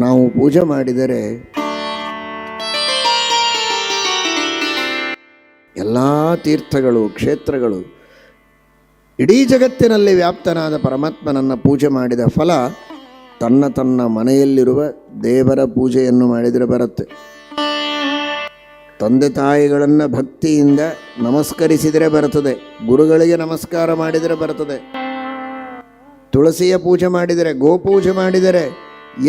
ನಾವು ಪೂಜೆ ಮಾಡಿದರೆ ಎಲ್ಲ ತೀರ್ಥಗಳು, ಕ್ಷೇತ್ರಗಳು, ಇಡೀ ಜಗತ್ತಿನಲ್ಲಿ ವ್ಯಾಪ್ತನಾದ ಪರಮಾತ್ಮನನ್ನು ಪೂಜೆ ಮಾಡಿದ ಫಲ ತನ್ನ ಮನೆಯಲ್ಲಿರುವ ದೇವರ ಪೂಜೆಯನ್ನು ಮಾಡಿದರೆ ಬರುತ್ತೆ. ತಂದೆ ತಾಯಿಗಳನ್ನು ಭಕ್ತಿಯಿಂದ ನಮಸ್ಕರಿಸಿದರೆ ಬರುತ್ತದೆ, ಗುರುಗಳಿಗೆ ನಮಸ್ಕಾರ ಮಾಡಿದರೆ ಬರುತ್ತದೆ, ತುಳಸಿಯ ಪೂಜೆ ಮಾಡಿದರೆ, ಗೋಪೂಜೆ ಮಾಡಿದರೆ,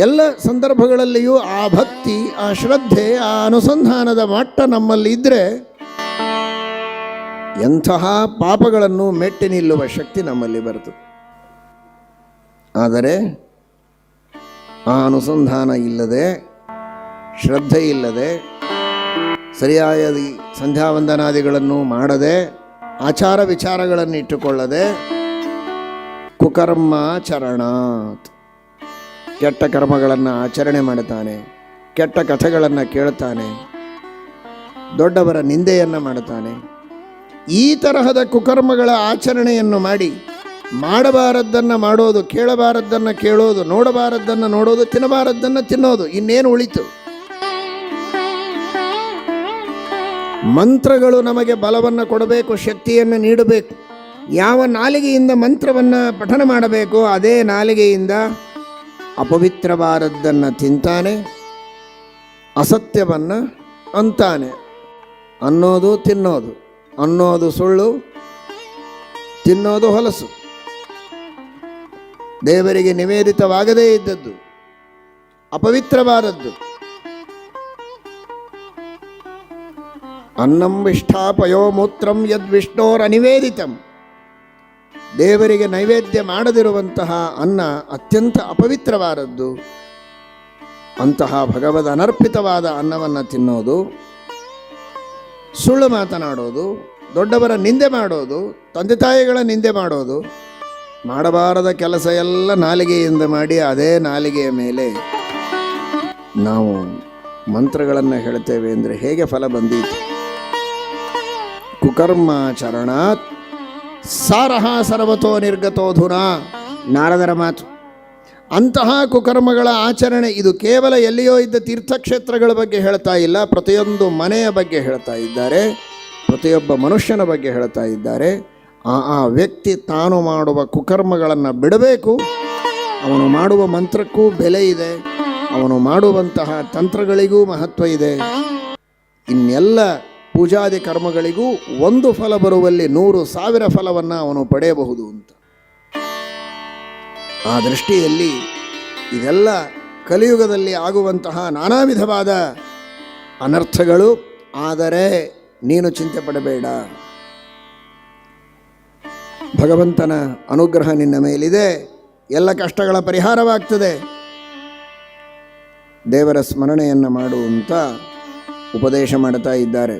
ಎಲ್ಲ ಸಂದರ್ಭಗಳಲ್ಲಿಯೂ ಆ ಭಕ್ತಿ, ಆ ಶ್ರದ್ಧೆ, ಆ ಅನುಸಂಧಾನದ ಮಟ್ಟ ನಮ್ಮಲ್ಲಿ ಇದ್ದರೆ ಎಂತಹ ಪಾಪಗಳನ್ನು ಮೆಟ್ಟಿ ನಿಲ್ಲುವ ಶಕ್ತಿ ನಮ್ಮಲ್ಲಿ ಬರ್ತದೆ. ಆದರೆ ಆ ಅನುಸಂಧಾನ ಇಲ್ಲದೆ, ಶ್ರದ್ಧೆ ಇಲ್ಲದೆ, ಸರಿಯಾದ ಸಂಧ್ಯಾವಂದನಾದಿಗಳನ್ನು ಮಾಡದೆ, ಆಚಾರ ವಿಚಾರಗಳನ್ನು ಇಟ್ಟುಕೊಳ್ಳದೆ, ಕುಕರ್ಮಾಚರಣಾತ್ ಕೆಟ್ಟ ಕರ್ಮಗಳನ್ನು ಆಚರಣೆ ಮಾಡುತ್ತಾನೆ, ಕೆಟ್ಟ ಕಥೆಗಳನ್ನು ಕೇಳುತ್ತಾನೆ, ದೊಡ್ಡವರ ನಿಂದೆಯನ್ನು ಮಾಡುತ್ತಾನೆ. ಈ ತರಹದ ಕುಕರ್ಮಗಳ ಆಚರಣೆಯನ್ನು ಮಾಡಿ ಮಾಡಬಾರದ್ದನ್ನು ಮಾಡೋದು, ಕೇಳಬಾರದ್ದನ್ನು ಕೇಳೋದು, ನೋಡಬಾರದ್ದನ್ನು ನೋಡೋದು, ತಿನ್ನಬಾರದ್ದನ್ನು ತಿನ್ನೋದು, ಇನ್ನೇನು ಉಳಿತು? ಮಂತ್ರಗಳು ನಮಗೆ ಬಲವನ್ನು ಕೊಡಬೇಕು, ಶಕ್ತಿಯನ್ನು ನೀಡಬೇಕು. ಯಾವ ನಾಲಿಗೆಯಿಂದ ಮಂತ್ರವನ್ನು ಪಠನ ಮಾಡಬೇಕು ಅದೇ ನಾಲಿಗೆಯಿಂದ ಅಪವಿತ್ರವಾದದ್ದನ್ನು ತಿಂತಾನೆ, ಅಸತ್ಯವನ್ನು ಅಂತಾನೆ. ಅನ್ನೋದು ತಿನ್ನೋದು, ಅನ್ನೋದು ಸುಳ್ಳು, ತಿನ್ನೋದು ಹೊಲಸು, ದೇವರಿಗೆ ನಿವೇದಿತವಾಗದೇ ಇದ್ದದ್ದು, ಅಪವಿತ್ರವಾದದ್ದು. ಅನ್ನಂ ವಿಷ್ಠಾಪಯೋ ಮೂತ್ರಂ ಯದ್ವಿಷ್ಣೋರನಿವೇದಿತಂ. ದೇವರಿಗೆ ನೈವೇದ್ಯ ಮಾಡದಿರುವಂತಹ ಅನ್ನ ಅತ್ಯಂತ ಅಪವಿತ್ರವಾದದ್ದು. ಅಂತಹ ಭಗವದ್ ಅನರ್ಪಿತವಾದ ಅನ್ನವನ್ನು ತಿನ್ನೋದು, ಸುಳ್ಳು ಮಾತನಾಡೋದು, ದೊಡ್ಡವರ ನಿಂದೆ ಮಾಡೋದು, ತಂದೆ ತಾಯಿಗಳ ನಿಂದೆ ಮಾಡೋದು, ಮಾಡಬಾರದ ಕೆಲಸ ಎಲ್ಲ ನಾಲಿಗೆಯಿಂದ ಮಾಡಿ ಅದೇ ನಾಲಿಗೆಯ ಮೇಲೆ ನಾವು ಮಂತ್ರಗಳನ್ನು ಹೇಳ್ತೇವೆ ಅಂದರೆ ಹೇಗೆ ಫಲ ಬಂದೀತು? ಕುಕರ್ಮಾಚರಣಾತ್ ಸಾರಹ ಸರ್ವತೋ ನಿರ್ಗತೋಧುನಾ, ನಾರದರ ಮಾತು. ಅಂತಹ ಕುಕರ್ಮಗಳ ಆಚರಣೆ ಇದು ಕೇವಲ ಎಲ್ಲಿಯೋ ಇದ್ದ ತೀರ್ಥಕ್ಷೇತ್ರಗಳ ಬಗ್ಗೆ ಹೇಳ್ತಾ ಇಲ್ಲ, ಪ್ರತಿಯೊಂದು ಮನೆಯ ಬಗ್ಗೆ ಹೇಳ್ತಾ ಇದ್ದಾರೆ, ಪ್ರತಿಯೊಬ್ಬ ಮನುಷ್ಯನ ಬಗ್ಗೆ ಹೇಳ್ತಾ ಇದ್ದಾರೆ. ಆ ವ್ಯಕ್ತಿ ತಾನು ಮಾಡುವ ಕುಕರ್ಮಗಳನ್ನು ಬಿಡಬೇಕು. ಅವನು ಮಾಡುವ ಮಂತ್ರಕ್ಕೂ ಬೆಲೆ ಇದೆ, ಅವನು ಮಾಡುವಂತಹ ತಂತ್ರಗಳಿಗೂ ಮಹತ್ವ ಇದೆ. ಇನ್ನೆಲ್ಲ ಪೂಜಾದಿ ಕರ್ಮಗಳಿಗೂ ಒಂದು ಫಲ ಬರುವಲ್ಲಿ 100,000 ಫಲವನ್ನು ಅವನು ಪಡೆಯಬಹುದು ಅಂತ. ಆ ದೃಷ್ಟಿಯಲ್ಲಿ ಇದೆಲ್ಲ ಕಲಿಯುಗದಲ್ಲಿ ಆಗುವಂತಹ ನಾನಾ ವಿಧವಾದ ಅನರ್ಥಗಳು. ಆದರೆ ನೀನು ಚಿಂತೆ ಪಡಬೇಡ, ಭಗವಂತನ ಅನುಗ್ರಹ ನಿನ್ನ ಮೇಲಿದೆ, ಎಲ್ಲ ಕಷ್ಟಗಳ ಪರಿಹಾರವಾಗ್ತದೆ. ದೇವರ ಸ್ಮರಣೆಯನ್ನು ಮಾಡುವಂತ ಉಪದೇಶ ಮಾಡ್ತಾ ಇದ್ದಾರೆ.